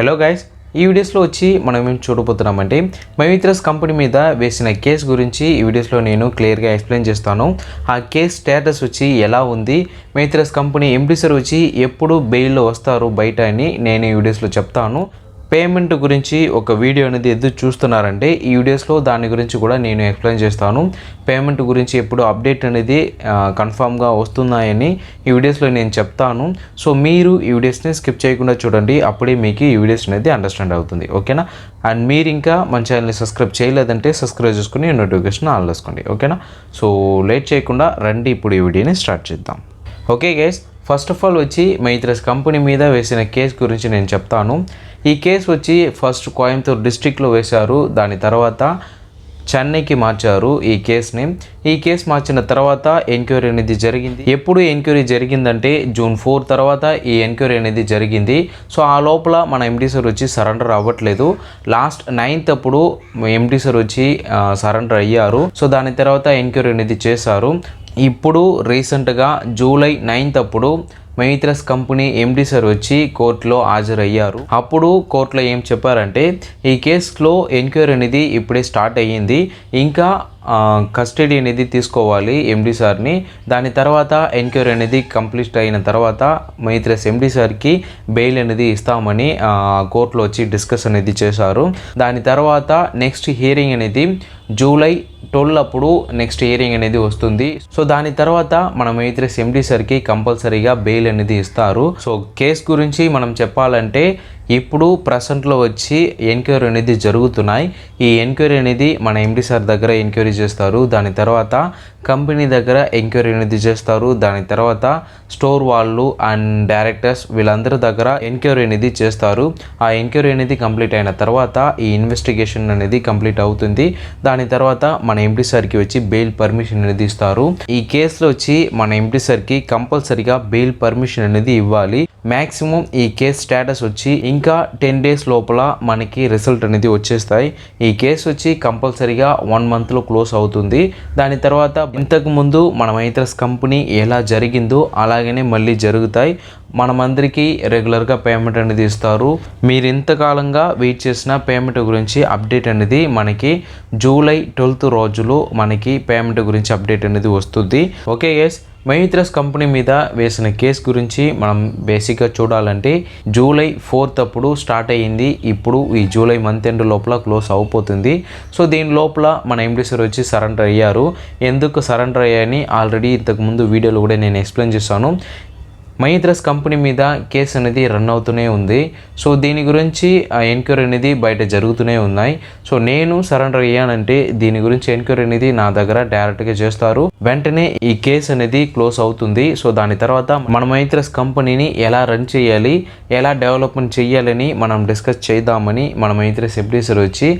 Hello guys, ఈ వీడియోస్లో వచ్చి మనం ఏం చూడబోతున్నామంటే మైత్రస్ కంపెనీ మీద వేసిన కేసు గురించి ఈ వీడియోస్లో నేను క్లియర్గా ఎక్స్ప్లెయిన్ చేస్తాను. ఆ కేసు స్టేటస్ వచ్చి ఎలా ఉంది, మైత్రస్ కంపెనీ ఎండీ సార్ వచ్చి ఎప్పుడు బెయిల్లో వస్తారు బయట అని నేను ఈ వీడియోస్లో చెప్తాను. పేమెంట్ గురించి ఒక వీడియో అనేది ఎదురు చూస్తున్నారంటే ఈ వీడియోస్లో దాని గురించి కూడా నేను ఎక్స్ప్లెయిన్ చేస్తాను. పేమెంట్ గురించి ఎప్పుడు అప్డేట్ అనేది కన్ఫామ్గా వస్తున్నాయని ఈ వీడియోస్లో నేను చెప్తాను. సో మీరు ఈ వీడియోస్ని స్కిప్ చేయకుండా చూడండి, అప్పుడే మీకు ఈ వీడియోస్ అనేది అండర్స్టాండ్ అవుతుంది. ఓకేనా? అండ్ మీరు ఇంకా మన ఛానల్ని సబ్స్క్రైబ్ చేయలేదంటే సబ్స్క్రైబ్ చేసుకుని నోటిఫికేషన్ ఆన్ చేసుకోండి. ఓకేనా? సో లేట్ చేయకుండా రండి ఇప్పుడు ఈ వీడియోని స్టార్ట్ చేద్దాం. Okay guys, first of all వచ్చి మైత్రస్ కంపెనీ మీద వేసిన కేసు గురించి నేను చెప్తాను. ఈ కేసు వచ్చి ఫస్ట్ కోయంబత్తూర్ డిస్ట్రిక్ట్లో వేశారు, దాని తర్వాత చెన్నైకి మార్చారు ఈ కేసుని. ఈ కేసు మార్చిన తర్వాత ఎంక్వైరీ అనేది జరిగింది. ఎప్పుడు ఎంక్వైరీ జరిగిందంటే June 4 తర్వాత ఈ ఎంక్వైరీ అనేది జరిగింది. సో ఆ లోపల మన ఎండీ సార్ వచ్చి సరెండర్ అవ్వట్లేదు. లాస్ట్ 9th అప్పుడు ఎండీ సార్ వచ్చి సరెండర్ అయ్యారు. సో దాని తర్వాత ఎంక్వైరీ అనేది చేశారు. ఇప్పుడు రీసెంట్గా July 9th అప్పుడు మైత్రస్ కంపెనీ ఎండీ సార్ వచ్చి కోర్టులో హాజరయ్యారు. అప్పుడు కోర్టులో ఏం చెప్పారంటే ఈ కేసులో ఎంక్వైరీ అనేది ఇప్పుడే స్టార్ట్ అయ్యింది, ఇంకా కస్టడీ అనేది తీసుకోవాలి ఎండీ సార్ని. దాని తర్వాత ఎంక్వైరీ అనేది కంప్లీట్ అయిన తర్వాత మైత్రస్ ఎండీ సార్కి బెయిల్ అనేది ఇస్తామని కోర్టులో వచ్చి డిస్కస్ అనేది చేశారు. దాని తర్వాత నెక్స్ట్ హియరింగ్ అనేది July 12 అప్పుడు నెక్స్ట్ హియరింగ్ అనేది వస్తుంది. సో దాని తర్వాత మన మైత్రస్ ఎండీ సార్కి కంపల్సరీగా బెయిల్ అనేది ఇస్తారు. సో కేసు గురించి మనం చెప్పాలంటే ఇప్పుడు ప్రజెంట్లో వచ్చి ఎంక్వైరీ అనేది జరుగుతున్నాయి. ఈ ఎంక్వైరీ అనేది మన ఎండీ సార్ దగ్గర ఎంక్వైరీ చేస్తారు, దాని తర్వాత కంపెనీ దగ్గర ఎంక్వైరీ అనేది చేస్తారు, దాని తర్వాత స్టోర్ వాళ్ళు అండ్ డైరెక్టర్స్ వీళ్ళందరి దగ్గర ఎంక్వైరీ అనేది చేస్తారు. ఆ ఎంక్వైరీ అనేది కంప్లీట్ అయిన తర్వాత ఈ ఇన్వెస్టిగేషన్ అనేది కంప్లీట్ అవుతుంది. దాని తర్వాత మన ఎండీ సార్కి వచ్చి బెయిల్ పర్మిషన్ అనేది ఇస్తారు. ఈ కేసులో వచ్చి మన ఎండీ సార్కి కంపల్సరీగా బెయిల్ పర్మిషన్ అనేది ఇవ్వాలి. మ్యాక్సిమం ఈ కేసు స్టేటస్ వచ్చి ఇంకా 10 days లోపల మనకి రిజల్ట్ అనేది వచ్చేస్తాయి. ఈ కేసు వచ్చి కంపల్సరీగా 1 monthలో క్లోజ్ అవుతుంది. దాని తర్వాత ఇంతకు ముందు మన మైత్రస్ కంపెనీ ఎలా జరిగిందో అలాగనే మళ్ళీ జరుగుతాయి. మనమందరికీ రెగ్యులర్గా పేమెంట్ అనేది ఇస్తారు. మీరు ఇంతకాలంగా వెయిట్ చేసిన పేమెంట్ గురించి అప్డేట్ అనేది మనకి July 12th రోజులో మనకి పేమెంట్ గురించి అప్డేట్ అనేది వస్తుంది. ఓకే గైస్, మైత్రస్ కంపెనీ మీద వేసిన కేసు గురించి మనం బేసిక్గా చూడాలంటే July 4th అప్పుడు స్టార్ట్ అయ్యింది. ఇప్పుడు ఈ July month end లోపల క్లోజ్ అయిపోతుంది. సో దీని లోపల మన ఎండీ సార్ వచ్చి సరెండర్ అయ్యారు. ఎందుకు సరెండర్ అయ్యాయని ఆల్రెడీ ఇంతకుముందు వీడియోలో కూడా నేను ఎక్స్ప్లెయిన్ చేశాను. మైత్రస్ కంపెనీ మీద కేసు అనేది రన్ అవుతూనే ఉంది. సో దీని గురించి ఎంక్వైరీ అనేది బయట జరుగుతూనే ఉన్నాయి. సో నేను సరెండర్ అయ్యానంటే దీని గురించి ఎంక్వైరీ అనేది నా దగ్గర డైరెక్ట్గా చేస్తారు. వెంటనే ఈ కేసు అనేది క్లోజ్ అవుతుంది. సో దాని తర్వాత మన మైత్రస్ కంపెనీని ఎలా రన్ చేయాలి, ఎలా డెవలప్మెంట్ చేయాలని మనం డిస్కస్ చేద్దామని మన మైత్రస్ ఎండీ సార్ వచ్చి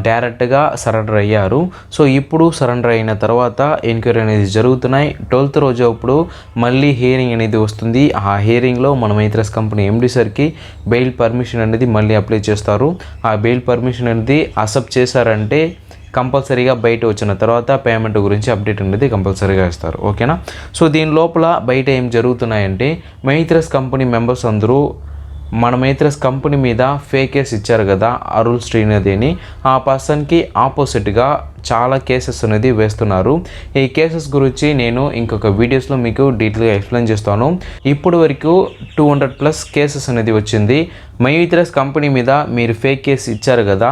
డైరెక్ట్గా సరెండర్ అయ్యారు. సో ఇప్పుడు సరెండర్ అయిన తర్వాత ఎంక్వైరీ అనేది జరుగుతున్నాయి. 12th రోజు అప్పుడు మళ్ళీ హియరింగ్ అనేది వస్తుంది. ఆ హియరింగ్లో మన మైత్రస్ కంపెనీ ఎండీ సార్కి బెయిల్ పర్మిషన్ అనేది మళ్ళీ అప్లై చేస్తారు. ఆ బెయిల్ పర్మిషన్ అనేది అక్సెప్ట్ చేశారంటే కంపల్సరీగా బయట వచ్చిన తర్వాత పేమెంట్ గురించి అప్డేట్ అనేది కంపల్సరీగా ఇస్తారు. ఓకేనా? సో దీని లోపల బయట ఏం జరుగుతున్నాయంటే మైత్రస్ కంపెనీ మెంబర్స్ అందరూ మన మైత్రస్ కంపెనీ మీద ఫేక్ కేసు ఇచ్చారు కదా అరుల్ శ్రీనిధి అని, ఆ పర్సన్కి ఆపోజిట్గా చాలా కేసెస్ అనేది వేస్తున్నారు. ఈ కేసెస్ గురించి నేను ఇంకొక వీడియోస్లో మీకు డీటెయిల్గా ఎక్స్ప్లెయిన్ చేస్తాను. ఇప్పుడు వరకు 200+ కేసెస్ అనేది వచ్చింది. మైత్రస్ కంపెనీ మీద మీరు ఫేక్ కేసు ఇచ్చారు కదా,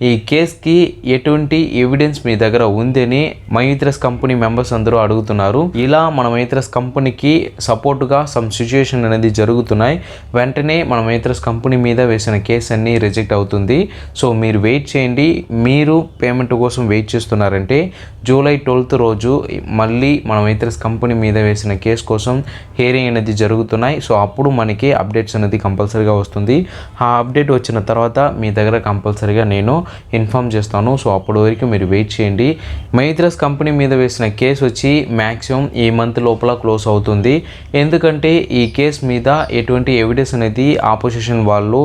ఈ కేసుకి ఎటువంటి ఎవిడెన్స్ మీ దగ్గర ఉందని మైత్రస్ కంపెనీ మెంబర్స్ అందరూ అడుగుతున్నారు. ఇలా మన మైత్రస్ కంపెనీకి సపోర్టుగా సమ్ సిచ్యుయేషన్ అనేది జరుగుతున్నాయి. వెంటనే మన మైత్రస్ కంపెనీ మీద వేసిన కేసు అన్ని రిజెక్ట్ అవుతుంది. సో మీరు వెయిట్ చేయండి. మీరు పేమెంట్ కోసం వెయిట్ చేస్తున్నారంటే July 12th రోజు మళ్ళీ మన మైత్రస్ కంపెనీ మీద వేసిన కేసు కోసం హియరింగ్ అనేది జరుగుతున్నాయి. సో అప్పుడు మనకి అప్డేట్స్ అనేది కంపల్సరీగా వస్తుంది. ఆ అప్డేట్ వచ్చిన తర్వాత మీ దగ్గర కంపల్సరీగా నేను ఇన్ఫామ్ చేస్తాను. సో అప్పటి వరకు మీరు వెయిట్ చేయండి. మైత్రస్ కంపెనీ మీద వేసిన కేసు వచ్చి మ్యాక్సిమం ఈ మంత్ లోపల క్లోజ్ అవుతుంది. ఎందుకంటే ఈ కేసు మీద ఎటువంటి ఎవిడెన్స్ అనేది ఆపోజిషన్ వాళ్ళు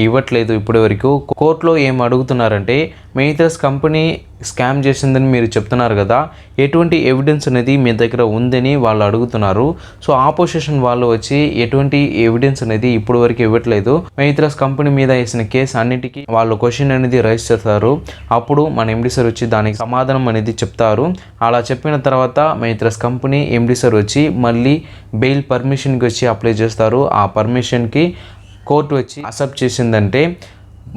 ఇవ్వట్లేదు. ఇప్పటి వరకు కోర్టులో ఏం అడుగుతున్నారంటే మైత్రస్ కంపెనీ స్కామ్ చేసిందని మీరు చెప్తున్నారు కదా, ఎటువంటి ఎవిడెన్స్ అనేది మీ దగ్గర ఉందని వాళ్ళు అడుగుతున్నారు. సో ఆపోజిషన్ వాళ్ళు వచ్చి ఎటువంటి ఎవిడెన్స్ అనేది ఇప్పుడు వరకు ఇవ్వట్లేదు. మైత్రాస్ కంపెనీ మీద వేసిన కేసు అన్నిటికీ వాళ్ళు క్వశ్చన్ అనేది రైజ్ చేస్తారు. అప్పుడు మన ఎండి సార్ వచ్చి దానికి సమాధానం అనేది చెప్తారు. అలా చెప్పిన తర్వాత మైత్రాస్ కంపెనీ ఎండి సార్ వచ్చి మళ్ళీ బెయిల్ పర్మిషన్కి వచ్చి అప్లై చేస్తారు. ఆ పర్మిషన్కి కోర్టు వచ్చి అక్సెప్ట్ చేసిందంటే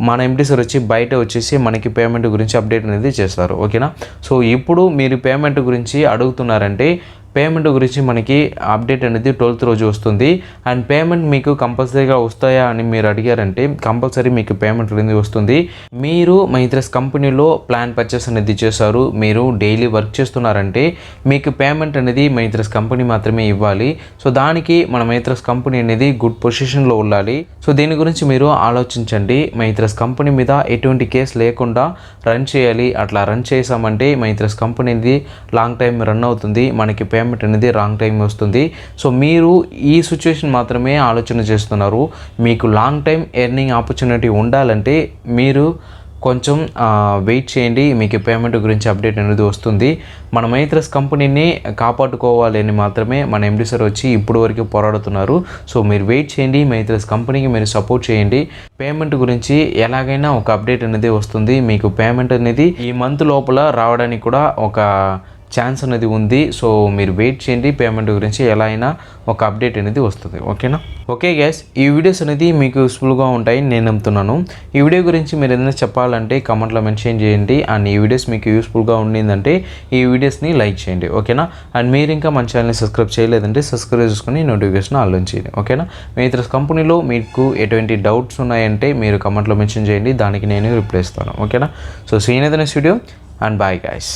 మన ఎండి సార్ వచ్చి బయట వచ్చేసి మనకి పేమెంట్ గురించి అప్డేట్ అనేది చేస్తారు. ఓకేనా. సో ఇప్పుడు మీరు పేమెంట్ గురించి అడుగుతున్నారంటే పేమెంట్ గురించి మనకి అప్డేట్ అనేది 12th రోజు వస్తుంది. అండ్ పేమెంట్ మీకు కంపల్సరీగా వస్తాయా అని మీరు అడిగారంటే కంపల్సరీ మీకు పేమెంట్ అనేది వస్తుంది. మీరు మైత్రాస్ కంపెనీలో ప్లాన్ పర్చేస్ అనేది చేశారు, మీరు డైలీ వర్క్ చేస్తున్నారంటే మీకు పేమెంట్ అనేది మైత్రాస్ కంపెనీ మాత్రమే ఇవ్వాలి. సో దానికి మన మైత్రాస్ కంపెనీ అనేది గుడ్ పొజిషన్లో ఉండాలి. సో దీని గురించి మీరు ఆలోచించండి. మైత్రాస్ కంపెనీ మీద ఎటువంటి కేసు లేకుండా రన్ చేయాలి. అట్లా రన్ చేసామంటే మైత్రాస్ కంపెనీ అనేది లాంగ్ టైం రన్ అవుతుంది, మనకి పేమెంట్ అనేది రాంగ్ టైం వస్తుంది. సో మీరు ఈ సిచ్యువేషన్ మాత్రమే ఆలోచన చేస్తున్నారు. మీకు లాంగ్ టైం ఎర్నింగ్ ఆపర్చునిటీ ఉండాలంటే మీరు కొంచెం వెయిట్ చేయండి, మీకు పేమెంట్ గురించి అప్డేట్ అనేది వస్తుంది. మన మైత్రాస్ కంపెనీని కాపాడుకోవాలి అని మాత్రమే మన ఎండి సార్ వచ్చి ఇప్పుడు వరకు పోరాడుతున్నారు. సో మీరు వెయిట్ చేయండి, మైత్రాస్ కంపెనీకి మీరు సపోర్ట్ చేయండి. పేమెంట్ గురించి ఎలాగైనా ఒక అప్డేట్ అనేది వస్తుంది. మీకు పేమెంట్ అనేది ఈ మంత్ లోపల రావడానికి కూడా ఒక ఛాన్స్ అనేది ఉంది. సో మీరు వెయిట్ చేయండి, పేమెంట్ గురించి ఎలా అయినా ఒక అప్డేట్ అనేది వస్తుంది. ఓకేనా. ఓకే గైస్, ఈ వీడియోస్ అనేది మీకు యూస్ఫుల్గా ఉంటాయి నేను నమ్ముతున్నాను. ఈ వీడియో గురించి మీరు ఏదైనా చెప్పాలంటే కామెంట్లో మెన్షన్ చేయండి. అండ్ ఈ వీడియోస్ మీకు యూస్ఫుల్గా ఉండిందంటే ఈ వీడియోస్ని లైక్ చేయండి. ఓకేనా. అండ్ మీరు ఇంకా మన ఛానల్ని సబ్స్క్రైబ్ చేయలేదంటే సబ్స్క్రైబ్ చేసుకుని నోటిఫికేషన్ ఆన్ చేయండి. ఓకేనా. మైత్రాస్ కంపెనీలో మీకు ఎటువంటి డౌట్స్ ఉన్నాయంటే మీరు కామెంట్లో మెన్షన్ చేయండి, దానికి నేను రిప్లై ఇస్తాను. ఓకేనా. So see you in the next video and bye guys.